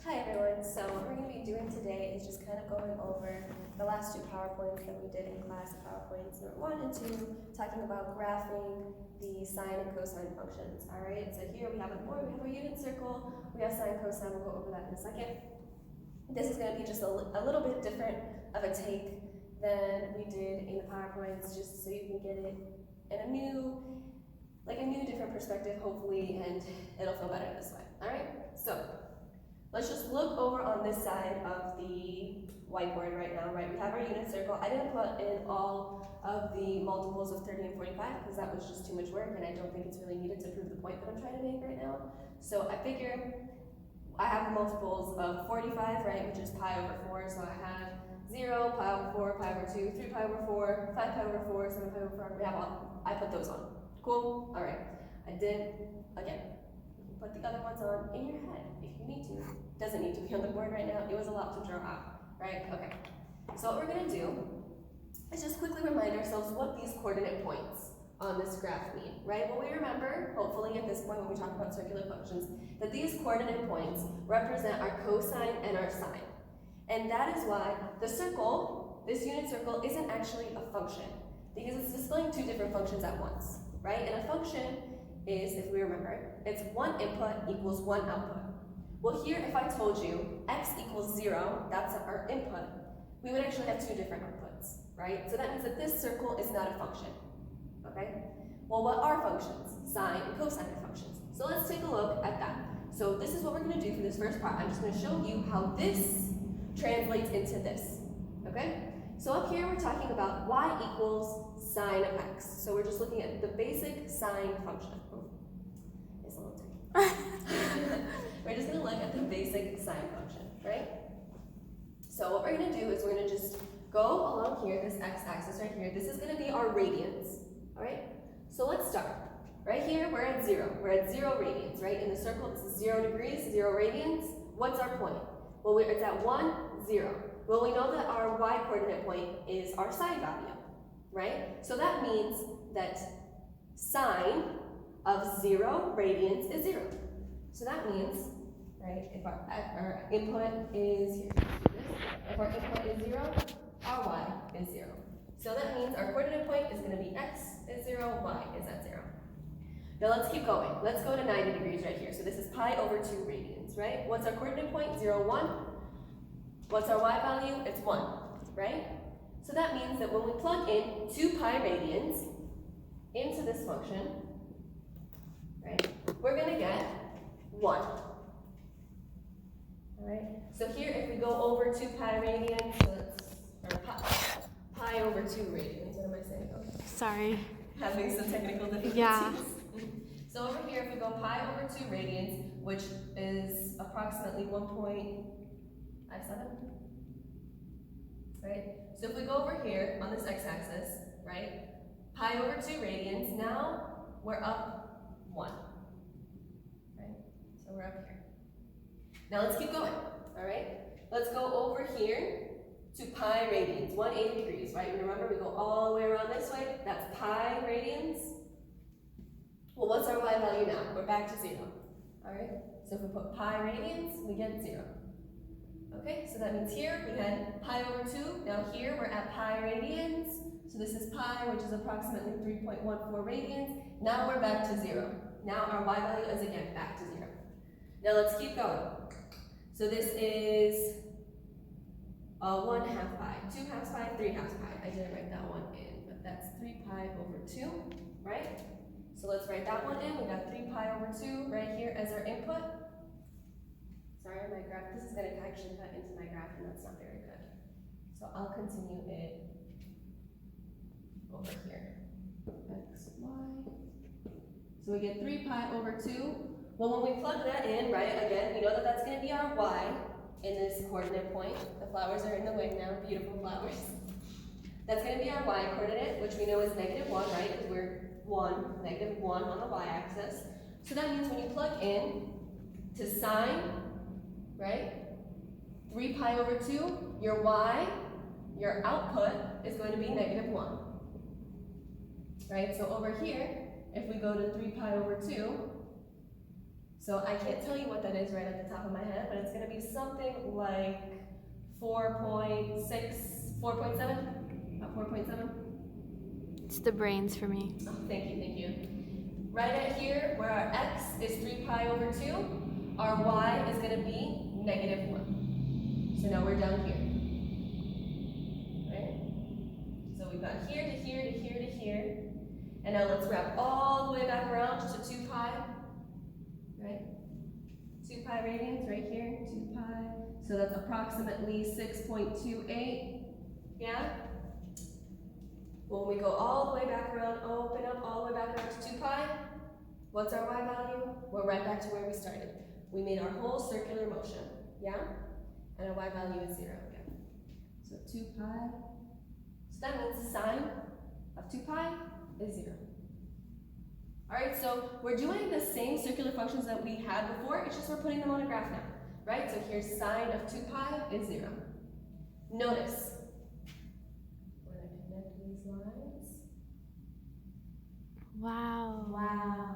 Hi everyone, so what we're going to be doing today is just kind of going over the last two PowerPoints that we did in class, PowerPoints number 1 and 2, talking about graphing the sine and cosine functions. Alright, so here we have a board, we have our unit circle, we have sine, cosine, we'll go over that in a second. This is going to be just a little bit different of a take than we did in the PowerPoints, just so you can get it in a new different perspective, hopefully, and it'll feel better this way. Alright, so let's just look over on this side of the whiteboard right now, right? We have our unit circle. I didn't put in all of the multiples of 30 and 45 because that was just too much work and I don't think it's really needed to prove the point that I'm trying to make right now. So I figure I have the multiples of 45, right, which is pi over 4. So I have 0, pi over 4, pi over 2, 3 pi over 4, 5 pi over 4, 7 pi over 4. We have all, I put those on. Cool? All right. I did, again, put the other ones on in your head if you need to. Doesn't need to be on the board right now. It was a lot to draw out, right? Okay. So what we're going to do is just quickly remind ourselves what these coordinate points on this graph mean, right? Well, we remember, hopefully at this point when we talk about circular functions, that these coordinate points represent our cosine and our sine. And that is why the circle, this unit circle, isn't actually a function because it's displaying two different functions at once, right? And a function is, if we remember, it's one input equals one output. Well, here, if I told you x equals 0, that's our input, we would actually have two different outputs, right? So that means that this circle is not a function, okay? Well, what are functions? Sine and cosine are functions. So let's take a look at that. So this is what we're going to do for this first part. I'm just going to show you how this translates into this, okay? So up here, we're talking about y equals sine of x. So we're just looking at the basic sine function. It's a little tricky. We're just going to look at the basic sine function, right? So what we're going to do is we're going to just go along here, this x-axis right here. This is going to be our radians, all right? So let's start. Right here, we're at 0. We're at 0 radians, right? In the circle, this is 0 degrees, 0 radians. What's our point? Well, it's at 1, 0. Well, we know that our y-coordinate point is our sine value, right? So that means that sine of 0 radians is 0. So that means, right, if our input is here, if our input is 0, our y is 0. So that means our coordinate point is going to be x is 0, y is at 0. Now let's keep going. Let's go to 90 degrees right here. So this is pi over 2 radians, right? What's our coordinate point? 0, 1. What's our y value? It's 1, right? So that means that when we plug in 2 pi radians into this function, right, we're going to get 1. Alright, so here if we go over 2 pi radians, so pi over 2 radians, what am I saying? Okay. Sorry. Having some technical difficulties. Yeah. So over here, if we go pi over 2 radians, which is approximately 1.57, right? So if we go over here on this x-axis, right, pi over 2 radians, now we're up 1, right? So we're up here. Now let's keep going, all right? Let's go over here to pi radians, 180 degrees, right? Remember, we go all the way around this way. That's pi radians. Well, what's our y value now? We're back to 0, all right? So if we put pi radians, we get 0. Okay, so that means here we had pi over 2. Now here we're at pi radians. So this is pi, which is approximately 3.14 radians. Now we're back to 0. Now our y value is again back to 0. Now let's keep going. So this is 1 half pi, 2 halves pi, 3 halves pi. I didn't write that one in, but that's 3 pi over 2, right? So let's write that one in. We got 3 pi over 2 right here as our input. Sorry, my graph, this is going to actually cut into my graph, and that's not very good. So I'll continue it over here. X, Y. So we get 3 pi over 2. Well, when we plug that in, right, again, we know that that's going to be our y in this coordinate point. The flowers are in the way now, beautiful flowers. That's going to be our y coordinate, which we know is -1, right, because we're -1 on the y-axis. So that means when you plug in to sine, right, 3 pi over 2, your y, your output is going to be -1. Right, so over here, if we go to 3 pi over 2, So I can't tell you what that is right at the top of my head, but it's gonna be something like 4.6, 4.7, about 4.7. It's the brains for me. Oh, thank you, thank you. Right at here, where our x is 3 pi over 2, our y is gonna be negative 1. So now we're down here, right? So we've got here to here to here to here. And now let's wrap all the way back around to 2 pi, right? 2 pi radians right here, 2 pi. So that's approximately 6.28, yeah? When we go all the way back around, open up all the way back around to 2 pi, what's our y value? We're right back to where we started. We made our whole circular motion, yeah? And our y value is 0 again. So 2 pi, so that means the sine of 2 pi is 0. All right, so we're doing the same circular functions that we had before, it's just we're putting them on a graph now, right? So here's sine of 2 pi is 0. Notice, when I connect these lines, Wow. wow,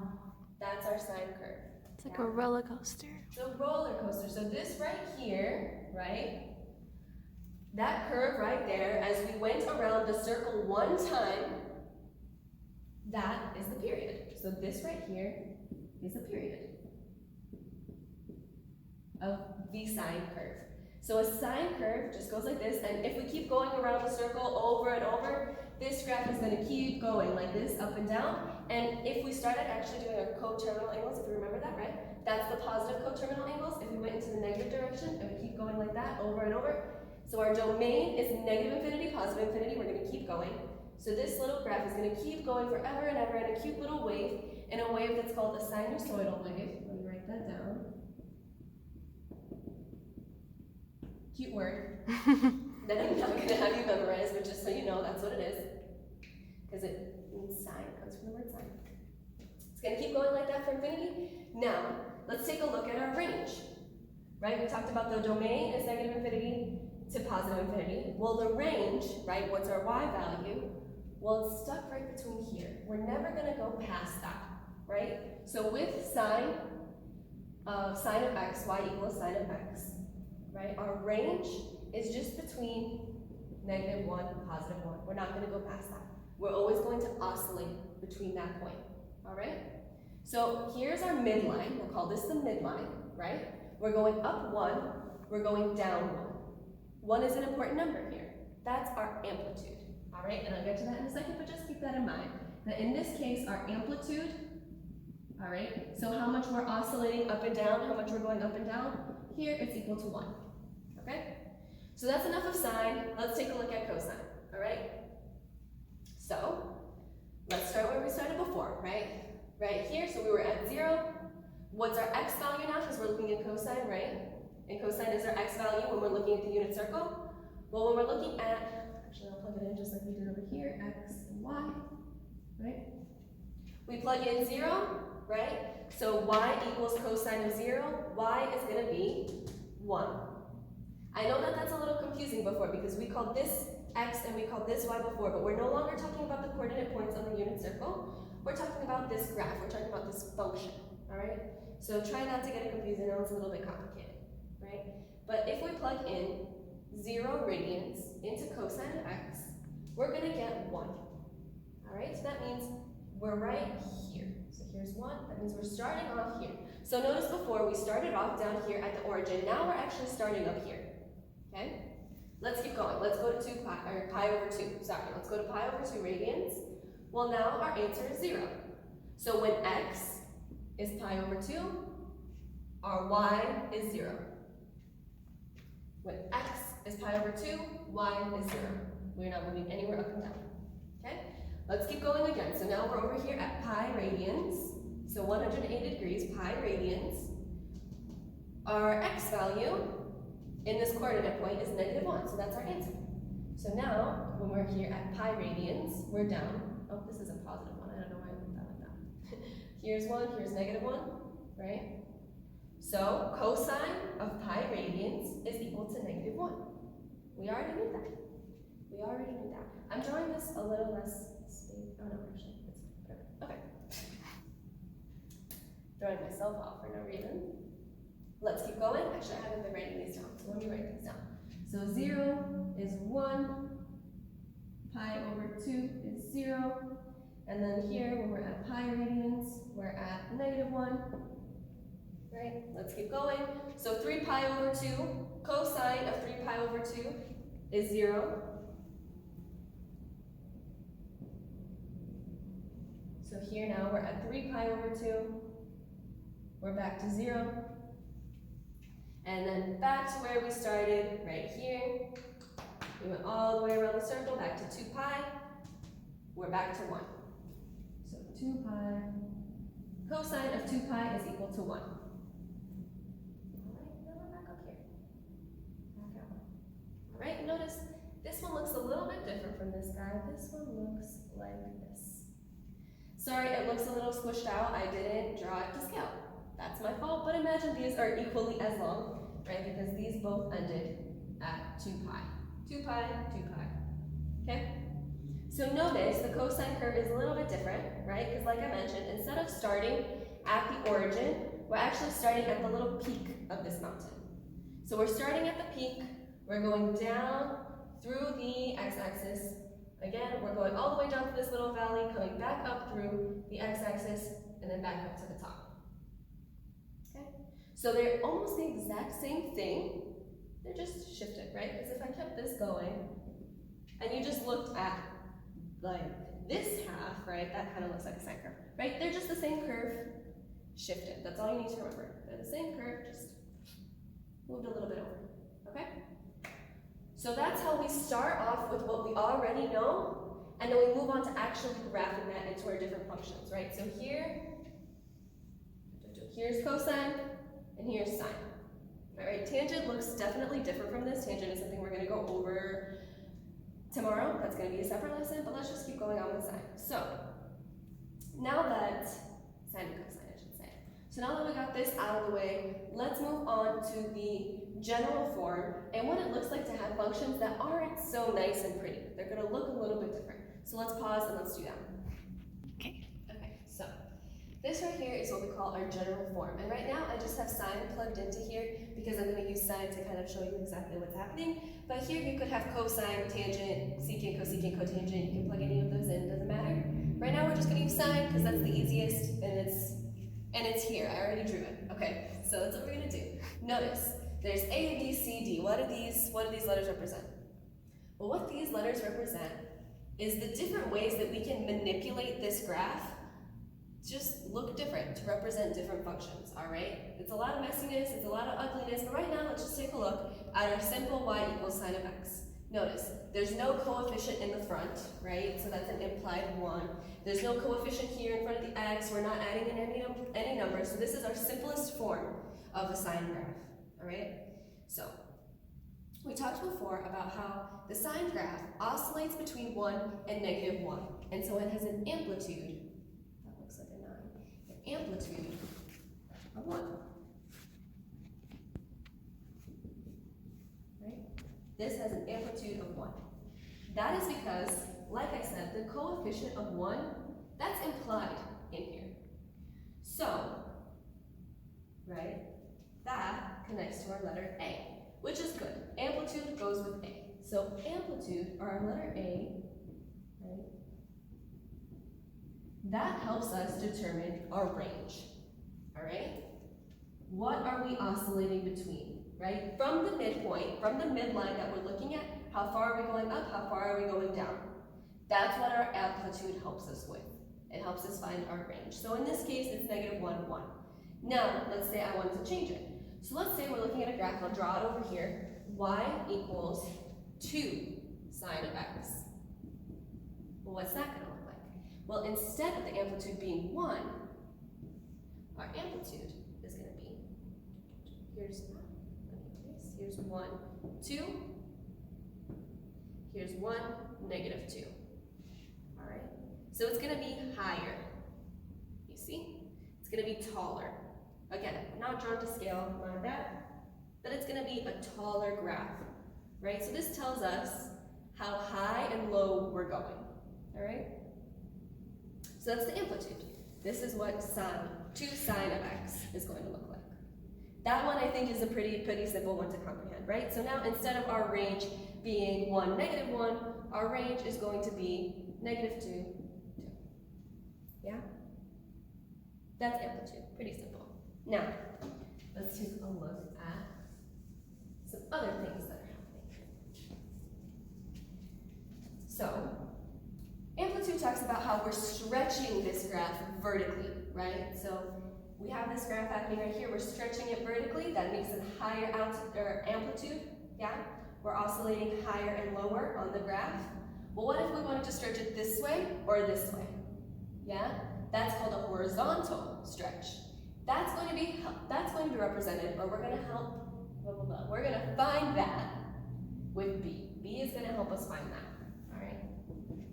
that's our sine curve. It's like a roller coaster. It's a roller coaster. So this right here, right? That curve right there, as we went around the circle one time, that is the period. So this right here is a period of the sine curve. So a sine curve just goes like this, and if we keep going around the circle over and over, this graph is going to keep going like this, up and down. And if we started actually doing our coterminal angles, if you remember that, right? That's the positive coterminal angles. If we went into the negative direction and we keep going like that over and over. So our domain is negative infinity, positive infinity. We're going to keep going. So this little graph is going to keep going forever and ever in a cute little wave, in a wave that's called a sinusoidal wave. Let me write that down. Cute word that I'm not going to have you memorize, but just so you know, that's what it is. Because it means sine, it comes from the word sine. It's going to keep going like that for infinity. Now, let's take a look at our range. Right, we talked about the domain is negative infinity to positive infinity. Well, the range, right, what's our y value? Well, it's stuck right between here. We're never going to go past that, right? So with sine of x, y equals sine of x, right? Our range is just between negative 1 and positive 1. We're not going to go past that. We're always going to oscillate between that point, all right? So here's our midline. We'll call this the midline, right? We're going up 1, we're going down 1. 1 is an important number here. That's our amplitude. All right, and I'll get to that in a second, but just keep that in mind. That in this case, our amplitude, all right, so how much we're oscillating up and down, how much we're going up and down, here it's equal to 1, okay? So that's enough of sine. Let's take a look at cosine, all right? So, let's start where we started before, right? Right here, so we were at 0. What's our x value now, because we're looking at cosine, right? And cosine is our x value when we're looking at the unit circle. Well, when we're looking at, actually I'll plug it in just like we did over here, x and y, right? We plug in 0, right? So y equals cosine of 0, y is going to be 1. I know that that's a little confusing before because we called this x and we called this y before, but we're no longer talking about the coordinate points on the unit circle. We're talking about this graph, we're talking about this function, all right? So try not to get it confused, I know it's a little bit complicated, right? But if we plug in 0 radians into cosine of x, we're going to get 1. All right, so that means we're right here. So here's 1, that means we're starting off here. So notice before we started off down here at the origin, now we're actually starting up here, okay? Let's keep going. Let's go to 2 pi, or pi over 2, sorry. Let's go to pi over 2 radians. Well, now our answer is 0. So when x is pi over 2, our y is 0. When x is pi over 2, y is 0. We're not moving anywhere up and down. Okay? Let's keep going again. So now we're over here at pi radians. So 180 degrees, pi radians. Our x value in this coordinate point is negative 1, so that's our answer. So now, when we're here at pi radians, we're down. Oh, this is a positive 1. I don't know why I put that like that. Here's 1, here's negative 1, right? So cosine of pi radians is equal to negative 1. We already knew that. We already knew that. I'm drawing this a little less space. Oh no, actually, it's whatever. Okay. throwing myself off for no reason. Let's keep going. Actually, I haven't been writing these down, so let me write these down. So 0 is 1, pi over 2 is 0, and then here, when we're at pi radians, we're at -1, right? Let's keep going. So 3 pi over 2, cosine of 3 pi over 2 is 0. So here now, we're at 3 pi over 2, we're back to 0. And then back to where we started, right here. We went all the way around the circle, back to 2 pi. We're back to 1. So 2 pi, cosine of 2 pi is equal to 1. All right, now we're back up here. Back out. All right, notice this one looks a little bit different from this guy. This one looks like this. Sorry, it looks a little squished out. I didn't draw it to scale. That's my fault, but imagine these are equally as long, right? Because these both ended at 2 pi. 2 pi, 2 pi, okay? So notice the cosine curve is a little bit different, right? Because like I mentioned, instead of starting at the origin, we're actually starting at the little peak of this mountain. So we're starting at the peak, we're going down through the x-axis. Again, we're going all the way down to this little valley, coming back up through the x-axis, and then back up to the top. So they're almost the exact same thing, they're just shifted, right? Because if I kept this going, and you just looked at like this half, right, that kind of looks like a sine curve, right? They're just the same curve shifted. That's all you need to remember. They're the same curve, just moved a little bit over, okay? So that's how we start off with what we already know, and then we move on to actually graphing that into our different functions, right? So here's cosine, and here's sine. All right, tangent looks definitely different from this. Tangent is something we're going to go over tomorrow. That's going to be a separate lesson, but let's just keep going on with sine. So now that, sine and cosine, I should say. So now that we got this out of the way, let's move on to the general form and what it looks like to have functions that aren't so nice and pretty. They're going to look a little bit different. So let's pause and let's do that. Okay. Okay, so this right here is what we call our general form. And right now I just have sine plugged into here because I'm going to use sine to kind of show you exactly what's happening. But here you could have cosine, tangent, secant, cosecant, cotangent. You can plug any of those in, doesn't matter. Right now we're just going to use sine because that's the easiest and it's here. I already drew it. Okay, so that's what we're going to do. Notice there's A, B, C, D. What do these letters represent? Well, what these letters represent is the different ways that we can manipulate this graph just look different to represent different functions, all right? It's a lot of messiness, it's a lot of ugliness, but right now let's just take a look at our simple y equals sine of x. Notice, there's no coefficient in the front, right? So that's an implied 1. There's no coefficient here in front of the x, we're not adding in any numbers, so this is our simplest form of a sine graph, all right? So, we talked before about how the sine graph oscillates between 1 and -1, and so it has an amplitude amplitude of 1, right? This has an amplitude of 1. That is because, like I said, the coefficient of 1, that's implied in here. So, right, that connects to our letter A, which is good. Amplitude goes with A. So amplitude, or our letter A, right, that helps us determine our range, all right? What are we oscillating between, right? From the midpoint, from the midline that we're looking at, how far are we going up, how far are we going down? That's what our amplitude helps us with. It helps us find our range. So in this case, it's -1, 1. Now, let's say I want to change it. So let's say we're looking at a graph, I'll draw it over here. Y equals 2 sine of x. Well, what's that going to look like? Well, instead of the amplitude being 1, our amplitude is going to be, here's 1, 2, here's 1, -2. All right? So it's going to be higher. You see? It's going to be taller. Again, not drawn to scale, mind that, but it's going to be a taller graph, right? So this tells us how high and low we're going, all right? So that's the amplitude. This is what sine 2 sine of x is going to look like. That one I think is a pretty simple one to comprehend, right? So now instead of our range being 1, -1, our range is going to be -2, 2. Yeah? That's amplitude, pretty simple. Now, let's take a look at some other things that are happening. So, amplitude talks about how we're stretching this graph vertically, right? So, we have this graph happening right here, we're stretching it vertically, that makes it higher amplitude, yeah? We're oscillating higher and lower on the graph. Well, what if we wanted to stretch it this way or this way? Yeah? That's called a horizontal stretch. That's going to be represented, or we're going to help, blah, blah, blah. We're going to find that with B. B is going to help us find that, all right?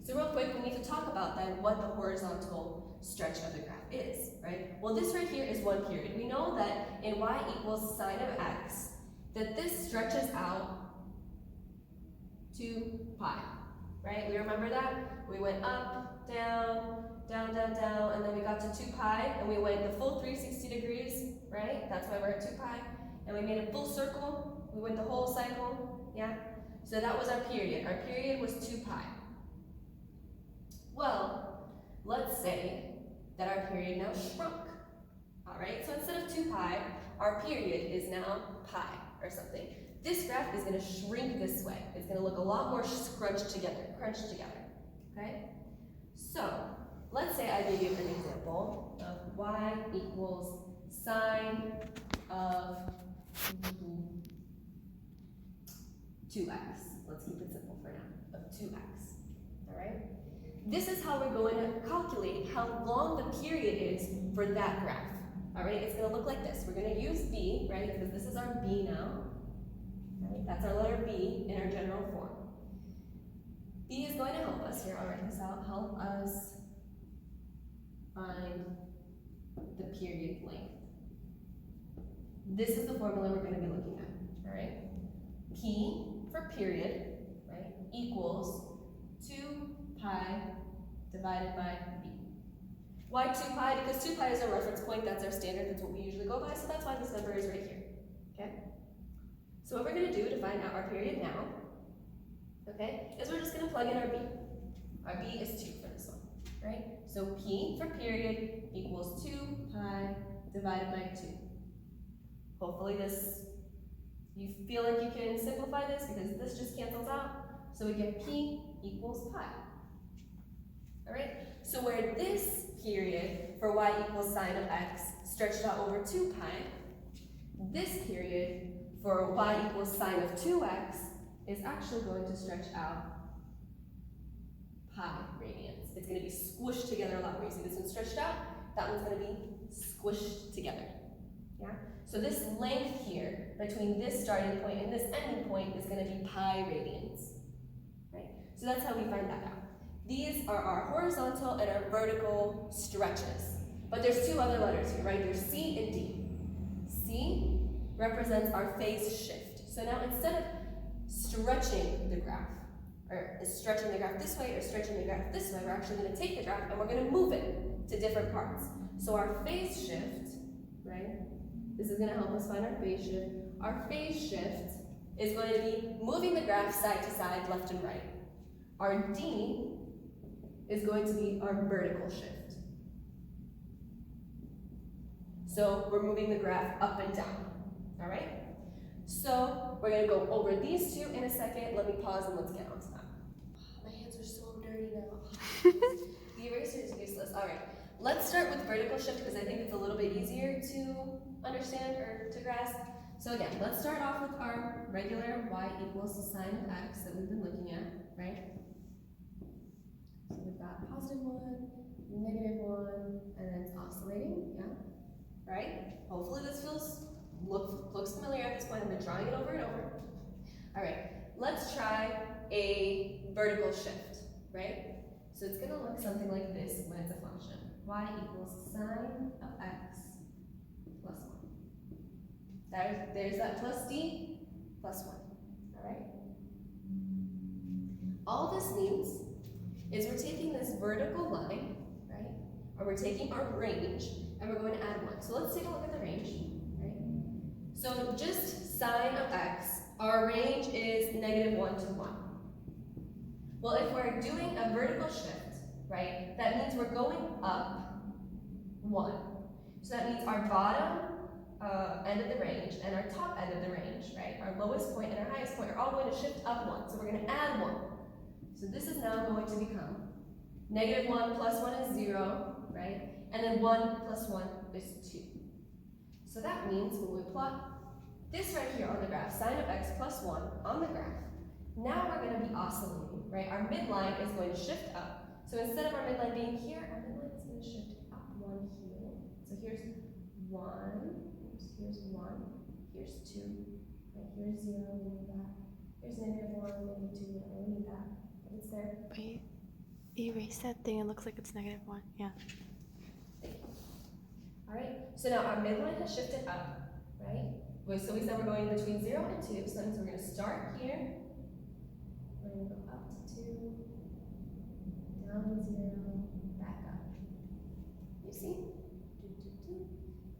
So real quick, we need to talk about then what the horizontal stretch of the graph is, right? Well, this right here is one period. We know that in y equals sine of x, that this stretches out to pi, right? We remember that? We went up, down, down, down, down, and then we got to 2 pi, and we went the full 360 degrees, right? That's why we're at 2 pi. And we made a full circle. We went the whole cycle, yeah? So that was our period. Our period was 2 pi. Well, let's say that our period now shrunk, all right? So instead of 2 pi, our period is now pi or something. This graph is going to shrink this way. It's going to look a lot more crunched together, okay? So, let's say I give you an example of y equals sine of 2x. Let's keep it simple for now, of 2x, all right? This is how we're going to calculate how long the period is for that graph, all right? It's going to look like this. We're going to use b, right, because this is our b now. Right? That's our letter B in our general form. B is going to help us, here, I'll write this out, help us find the period length. This is the formula we're going to be looking at, all right? P for period, right, equals 2 pi divided by B. Why 2 pi? Because 2 pi is our reference point, that's our standard, that's what we usually go by, so that's why this number is right here, okay? So what we're going to do to find out our period now, okay, is we're just going to plug in our B. Our B is 2 for this one, right? So P for period equals 2 pi divided by 2. Hopefully you feel like you can simplify this because this just cancels out. So we get P equals pi. All right? So where this period for y equals sine of x stretched out over 2 pi, this period for y equals sine of 2x is actually going to stretch out pi radians. It's going to be squished together a lot more. You see this one stretched out, that one's going to be squished together. Yeah? So this length here between this starting point and this ending point is going to be pi radians. Right? So that's how we find that out. These are our horizontal and our vertical stretches. But there's 2 other letters here, right? There's C and D. C represents our phase shift. So now instead of stretching the graph, or stretching the graph this way or stretching the graph this way, we're actually going to take the graph and we're going to move it to different parts. So our phase shift, right, this is going to help us find our phase shift. Our phase shift is going to be moving the graph side to side, left and right. Our D is going to be our vertical shift. So we're moving the graph up and down. All right? So we're going to go over these 2 in a second. Let me pause and let's get on to that. My hands are so dirty now. The eraser is useless. All right. Let's start with vertical shift because I think it's a little bit easier to understand or to grasp. So again, let's start off with our regular y equals the sine of x that we've been looking at, right? So we've got +1, -1, and then it's oscillating, yeah? Right? Hopefully this looks familiar at this point. I've been drawing it over and over. All right, let's try a vertical shift, right? So it's going to look something like this when it's a function. Y equals sine of x plus 1. There's that plus d plus 1, all right? All this means is we're taking this vertical line, right? or we're taking our range, and we're going to add 1. So let's take a look at the range, right? So just sine of x, our range is -1 to 1. Well, if we're doing a vertical shift, right, that means we're going up 1. So that means our bottom end of the range and our top end of the range, right, our lowest point and our highest point are all going to shift up 1. So we're going to add 1. So this is now going to become -1 plus 1 is 0, right? And then 1 plus 1 is 2. So that means when we plot this right here on the graph, sine of x plus 1 on the graph, now we're going to be oscillating, right? Our midline is going to shift up. So instead of our midline being here, our midline is going to shift up 1 here. So here's 1, here's 1, here's 2, right? Here's 0, we need that. Here's -1, -2, we need that. It's there. Wait, erase that thing. It looks like it's -1. Yeah. Alright, so now our midline has shifted up, right? So we said we're going between 0 and 2, so that means we're going to start here. We're going to go up to 2, down to 0, back up. You see?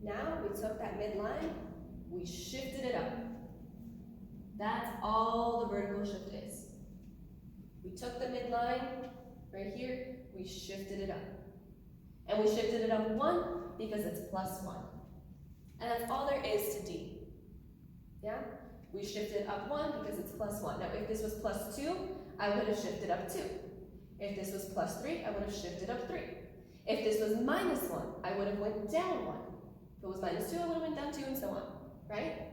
Now we took that midline, we shifted it up. That's all the vertical shift is. We took the midline right here, we shifted it up. And we shifted it up 1 because it's +1. And that's all there is to D. Yeah? We shifted up 1 because it's +1. Now if this was +2, I would have shifted up 2. If this was +3, I would have shifted up 3. If this was -1, I would have went down 1. If it was -2, I would have went down 2 and so on, right?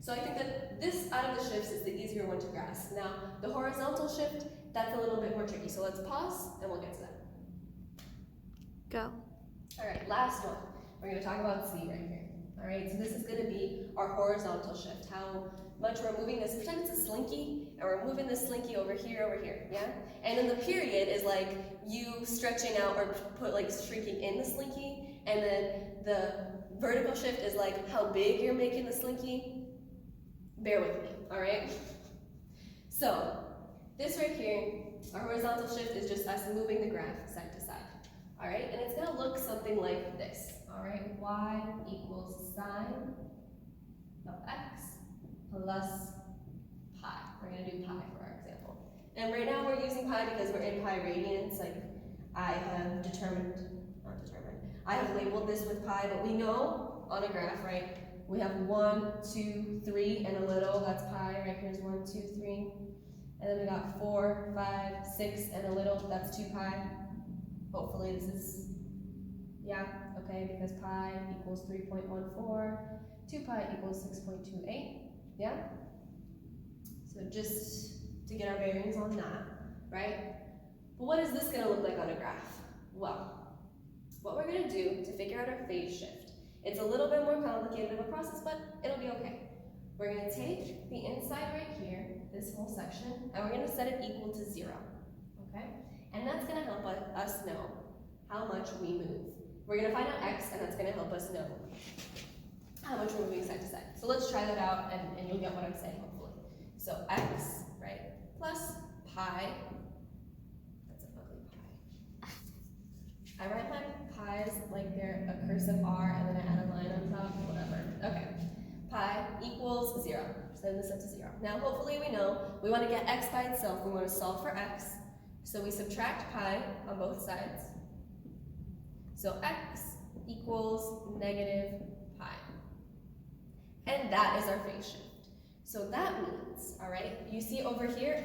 So I think that this out of the shifts is the easier one to grasp. Now, the horizontal shift, that's a little bit more tricky. So let's pause and we'll get to that. Go. All right, last one. We're going to talk about C right here. All right, so this is going to be our horizontal shift. How much we're moving this. Pretend it's a slinky, and we're moving this slinky over here, yeah? And then the period is like you stretching out or shrinking in the slinky, and then the vertical shift is like how big you're making the slinky. Bear with me, all right? So this right here, our horizontal shift is just us moving the graph side to side, all right? And it's going to look something like this, all right? Y equals sine of x plus pi. We're going to do pi for our example. And right now we're using pi because we're in pi radians. Like I have labeled this with pi, but we know on a graph, right? We have 1, 2, 3, and a little, that's pi, right? Here's 1, 2, 3. And then we got 4, 5, 6, and a little, that's 2 pi. Hopefully this is, yeah, okay, because pi equals 3.14, 2 pi equals 6.28, yeah? So just to get our bearings on that, right? But what is this gonna look like on a graph? Well, what we're gonna do to figure out our phase shift, it's a little bit more complicated of a process, but it'll be okay. We're going to take the inside right here, this whole section, and we're going to set it equal to 0, okay? And that's going to help us know how much we move. We're going to find out x, and that's going to help us know how much we're moving side to side. So let's try that out, and you'll get what I'm saying, hopefully. So x, right, plus pi. That's an ugly pi. I write my pi's like they're a cursive R and then I add a line on top, whatever. Okay, pi equals 0. Send this up to 0. Now hopefully we know we want to get x by itself. We want to solve for x. So we subtract pi on both sides. So x equals -pi. And that is our phase shift. So that means, all right, you see over here,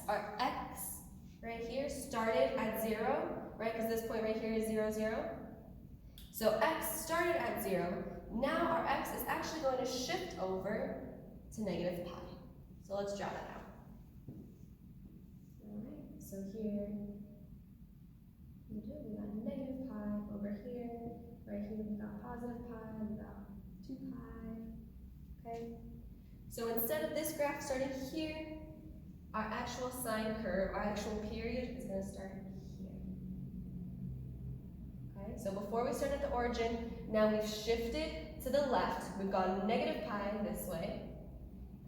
our x right here started at 0, right? Because this point right here is 0, 0. So x started at 0. Now our x is actually going to shift over to -pi. So let's draw that out. All right, so here we got -pi over here. Right here we got +pi, we got 2 pi. Okay? So instead of this graph starting here, our actual sine curve, our actual period is going to start here. Okay, so before we start at the origin, now we've shifted to the left. We've gone -pi this way.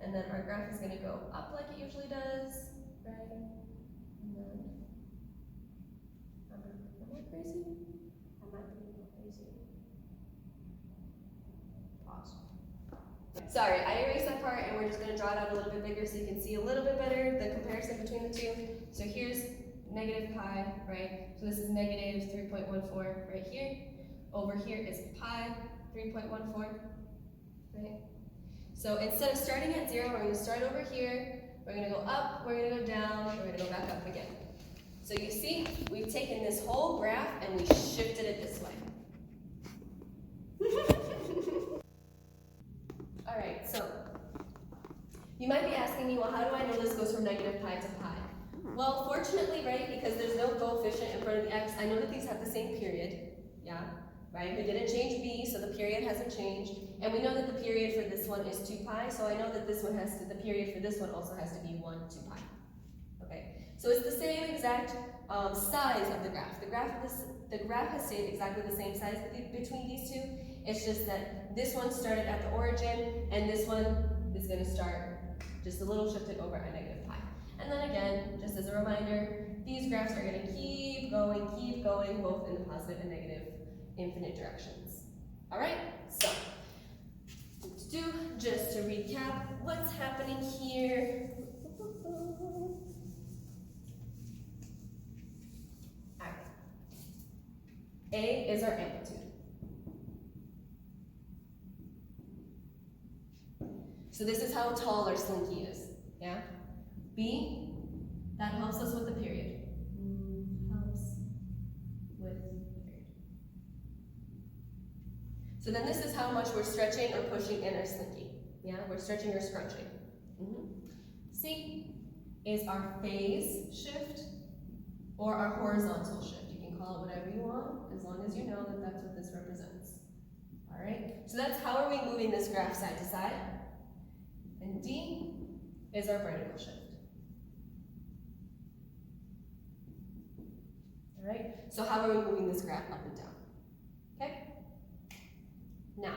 And then our graph is going to go up like it usually does, right? And then, am I crazy? Am not being real crazy. Pause. Sorry, I erased that part and we're just gonna draw it out a little bit bigger so you can see a little bit better the comparison between the two. So here's negative pi, right? So this is negative 3.14 right here. Over here is pi 3.14, right? So instead of starting at 0, we're gonna start over here, we're gonna go up, we're gonna go down, we're gonna go back up again. So you see, we've taken this whole graph and we shifted it this way. All right, so you might be asking me, well, how do I know this goes from negative pi to pi? Well, fortunately, right, because there's no coefficient in front of the x, I know that these have the same period, yeah, right? We didn't change b, so the period hasn't changed, and we know that the period for this one is 2 pi, so I know that this one has to, the period for this one also has to be 2 pi. Okay, so it's the same exact size of the graph. The graph has stayed exactly the same size between these two. It's just that this one started at the origin, and this one is going to start just a little shifted over at negative pi. And then again, just as a reminder, these graphs are going to keep going, both in the positive and negative infinite directions. All right, so just to recap what's happening here. All right. A is our amplitude. So this is how tall our slinky is, yeah? B, that helps us with the period. Helps with period. So then this is how much we're stretching or pushing in our slinky, yeah? We're stretching or scrunching. C is our phase shift or our horizontal shift. You can call it whatever you want, as long as you know that that's what this represents. All right, so that's how are we moving this graph side to side. And D is our vertical shift. All right, so how are we moving this graph up and down? Okay, now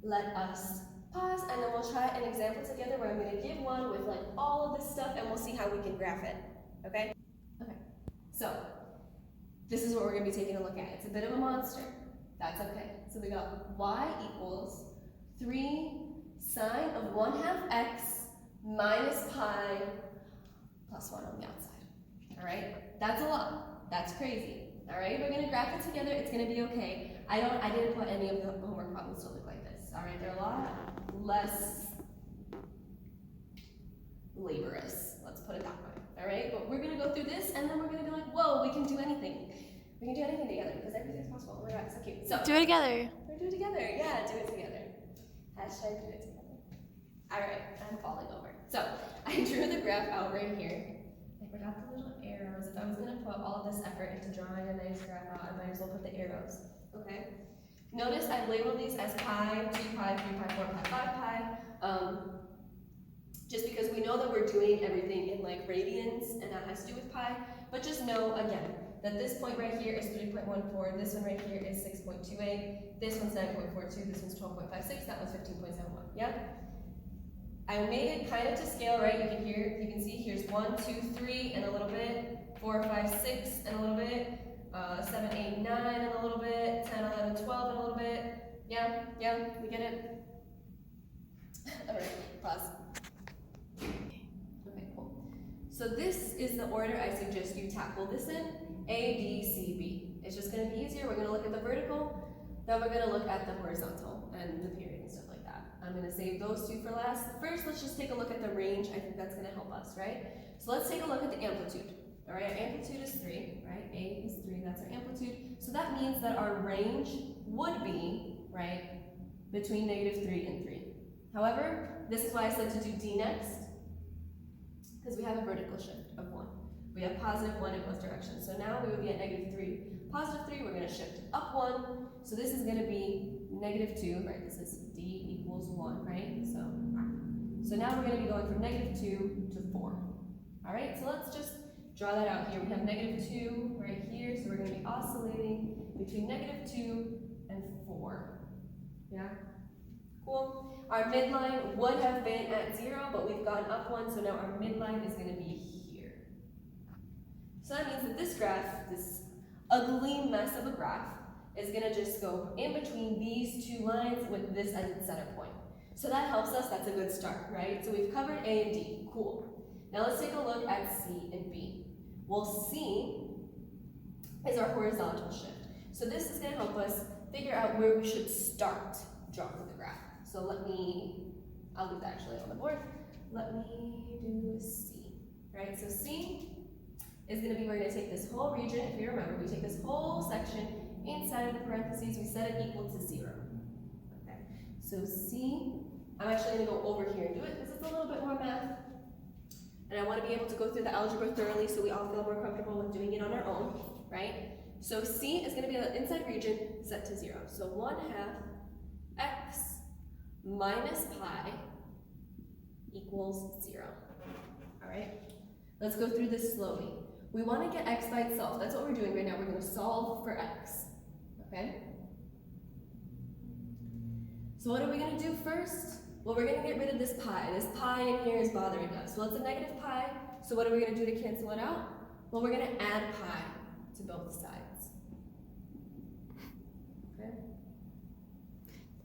let us pause and then we'll try an example together where I'm going to give one with like all of this stuff and we'll see how we can graph it. Okay? Okay, so this is what we're going to be taking a look at. It's a bit of a monster. That's okay. So we got y equals 3 sine of 1/2 x minus pi plus 1 on the outside. All right, that's a lot. That's crazy. All right, we're gonna graph it together. It's gonna be okay. I didn't put any of the homework problems to look like this. All right, they're a lot less laborious. Let's put it that way. All right, but we're gonna go through this, and then we're gonna be like, whoa, we can do anything. We can do anything together because everything's possible. Oh my god, so cute. So Do it together. we're do it together. Yeah, do it together. Hashtag do it together. All right, I'm falling over. So I drew the graph out right here. I forgot the little arrows. If I was gonna put all of this effort into drawing a nice graph out, I might as well put the arrows. Okay. Notice I've labeled these as pi, 2 pi, 3 pi, 4 pi, 5 pi. Just because we know that we're doing everything in like radians, and that has to do with pi. But just know again that this point right here is 3.14. This one right here is 6.28. This one's 9.42. This one's 12.56. That one's 15.71. Yeah. I made it kind of to scale, right? You can see here's 1, 2, 3, and a little bit, 4, 5, 6, and a little bit, 7, 8, 9, and a little bit, 10, 11, 12, and a little bit. Yeah, we get it? All right, pause. Okay, cool. So this is the order I suggest you tackle this in, A, B, C, B. It's just gonna be easier. We're gonna look at the vertical, then we're gonna look at the horizontal and the period and stuff like that. I'm gonna save those two for last. First, let's just take a look at the range. I think that's gonna help us, right? So let's take a look at the amplitude. All right, our amplitude is 3, right? A is 3, that's our amplitude. So that means that our range would be, right, between -3 and 3. However, this is why I said to do D next, because we have a vertical shift of 1. We have +1 in both directions. So now we would be at -3. +3, we're gonna shift up 1. So this is gonna be -2, right? This is D equals 1, right? So now we're gonna be going from -2 to 4. All right, so let's just draw that out here. We have -2 right here, so we're gonna be oscillating between -2 and 4. Yeah, cool. Our midline would have been at 0, but we've gone up 1, so now our midline is gonna be here. So that means that this graph, this ugly mess of a graph is gonna just go in between these two lines with this as its center point. So that helps us, that's a good start, right? So we've covered A and D, cool. Now let's take a look at C and B. Well, C is our horizontal shift. So this is gonna help us figure out where we should start drawing the graph. So I'll leave that actually on the board. Let me do C, right? So C is gonna be, we're gonna take this whole region, if you remember, we take this whole section, inside of the parentheses, we set it equal to 0. Okay, so C, I'm actually gonna go over here and do it because it's a little bit more math. And I wanna be able to go through the algebra thoroughly so we all feel more comfortable with doing it on our own, right? So C is gonna be the inside region set to 0. So 1/2 x minus pi equals 0. All right, let's go through this slowly. We want to get x by itself. That's what we're doing right now. We're going to solve for x. Okay? So what are we going to do first? Well, we're going to get rid of this pi. This pi in here is bothering us. Well, it's a negative pi. So what are we going to do to cancel it out? Well, we're going to add pi to both sides. Okay?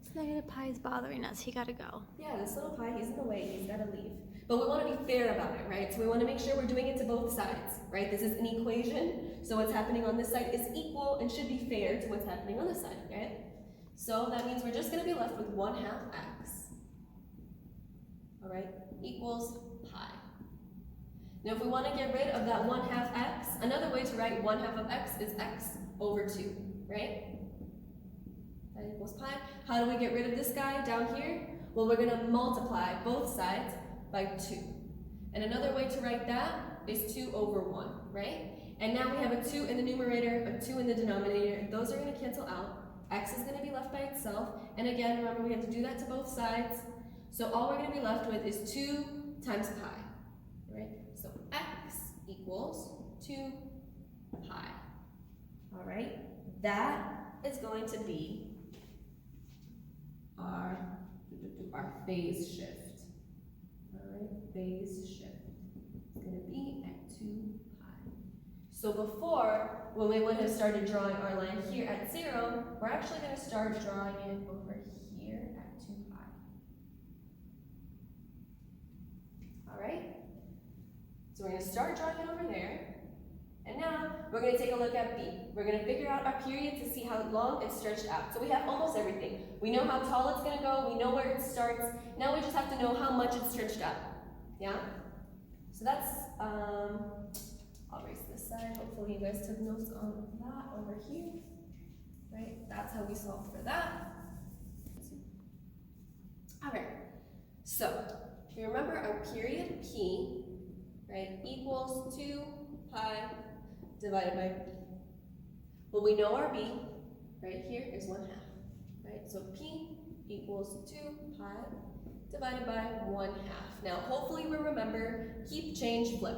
This negative pi is bothering us. He gotta go. Yeah, this little pi, he's in the way. He's got to leave. But we want to be fair about it, right? So we want to make sure we're doing it to both sides, right? This is an equation, so what's happening on this side is equal and should be fair to what's happening on this side, right? So that means we're just going to be left with 1/2 x, all right, equals pi. Now if we want to get rid of that 1/2 x, another way to write 1/2 of x is x over 2, right? That equals pi. How do we get rid of this guy down here? Well, we're going to multiply both sides by 2. And another way to write that is 2 over 1, right? And now we have a 2 in the numerator, a 2 in the denominator. Those are going to cancel out. X is going to be left by itself. And again, remember, we have to do that to both sides. So all we're going to be left with is 2 times pi, right? So x equals 2 pi. All right? That is going to be our phase shift. Phase shift is going to be at 2 pi. So before, when we would have started drawing our line here at 0, we're actually going to start drawing it over here at 2 pi. All right? So we're going to start drawing it over there. And now we're going to take a look at B. We're going to figure out our period to see how long it's stretched out. So we have almost everything. We know how tall it's going to go. We know where it starts. Now we just have to know how much it's stretched out. Yeah? So that's, I'll erase this side. Hopefully you guys took notes on that over here. Right? That's how we solve for that. All right. So, if you remember our period P, right, equals 2 pi divided by B. Well, we know our B, right here, is 1/2, right? So P equals 2 pi divided by 1/2. Now, hopefully we remember keep, change, flip.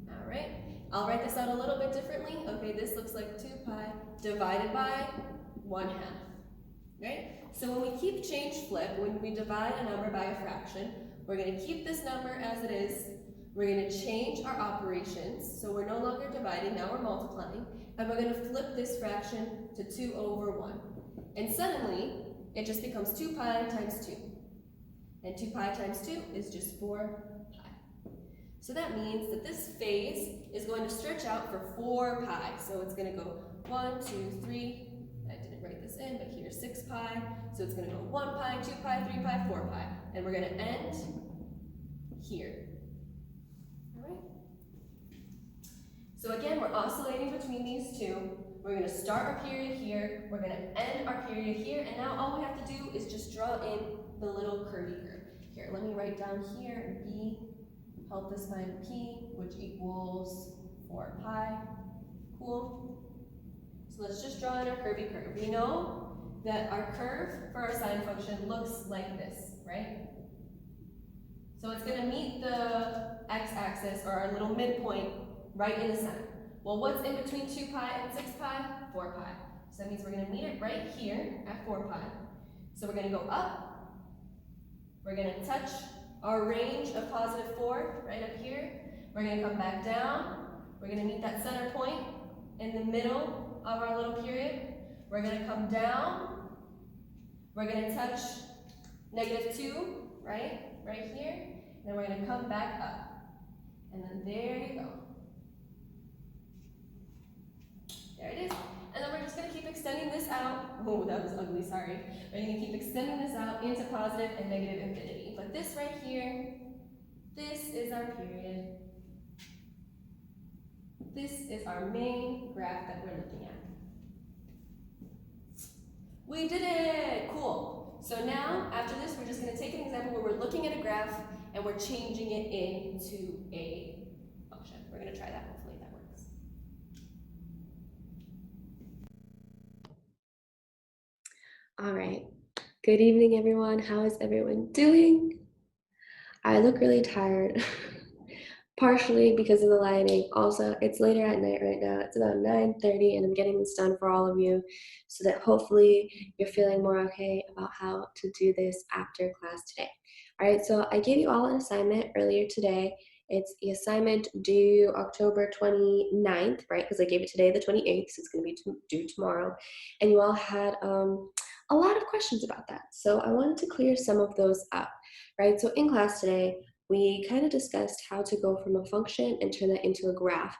All right, I'll write this out a little bit differently. Okay, this looks like 2 pi divided by 1/2, right? So when we keep, change, flip, when we divide a number by a fraction, we're going to keep this number as it is. We're going to change our operations, so we're no longer dividing, now we're multiplying, and we're going to flip this fraction to 2 over 1. And suddenly, it just becomes 2 pi times 2. And 2 pi times 2 is just 4 pi. So that means that this phase is going to stretch out for 4 pi. So it's going to go 1, 2, 3, I didn't write this in, but here's 6 pi. So it's going to go 1 pi, 2 pi, 3 pi, 4 pi. And we're going to end here. So again, we're oscillating between these two. We're going to start our period here, we're going to end our period here, and now all we have to do is just draw in the little curvy curve. Here, let me write down here B, help us find P, which equals 4 pi. Cool? So let's just draw in our curvy curve. We know that our curve for our sine function looks like this, right? So it's going to meet the x-axis, or our little midpoint, right in the center. Well, what's in between 2 pi and 6 pi? 4 pi. So that means we're going to meet it right here at 4 pi. So we're going to go up. We're going to touch our range of +4 right up here. We're going to come back down. We're going to meet that center point in the middle of our little period. We're gonna come down. We're gonna touch -2, right? Right here. And then we're gonna come back up. And then there you go. There it is. And then we're just gonna keep extending this out. Oh, that was ugly, sorry. We're gonna keep extending this out into positive and negative infinity. But this right here, this is our period. This is our main graph that we're looking at. We did it! Cool. So now, after this, we're just gonna take an example where we're looking at a graph and we're changing it into a function. We're gonna try that, hopefully that works. All right. Good evening, everyone. How is everyone doing? I look really tired, partially because of the lighting. Also, it's later at night right now. It's about 9:30, and I'm getting this done for all of you so that hopefully you're feeling more okay about how to do this after class today. All right, so I gave you all an assignment earlier today. It's the assignment due October 29th, right? Because I gave it today, the 28th, so it's going to be due tomorrow. And you all had a lot of questions about that. So I wanted to clear some of those up, right? So in class today, we kind of discussed how to go from a function and turn that into a graph.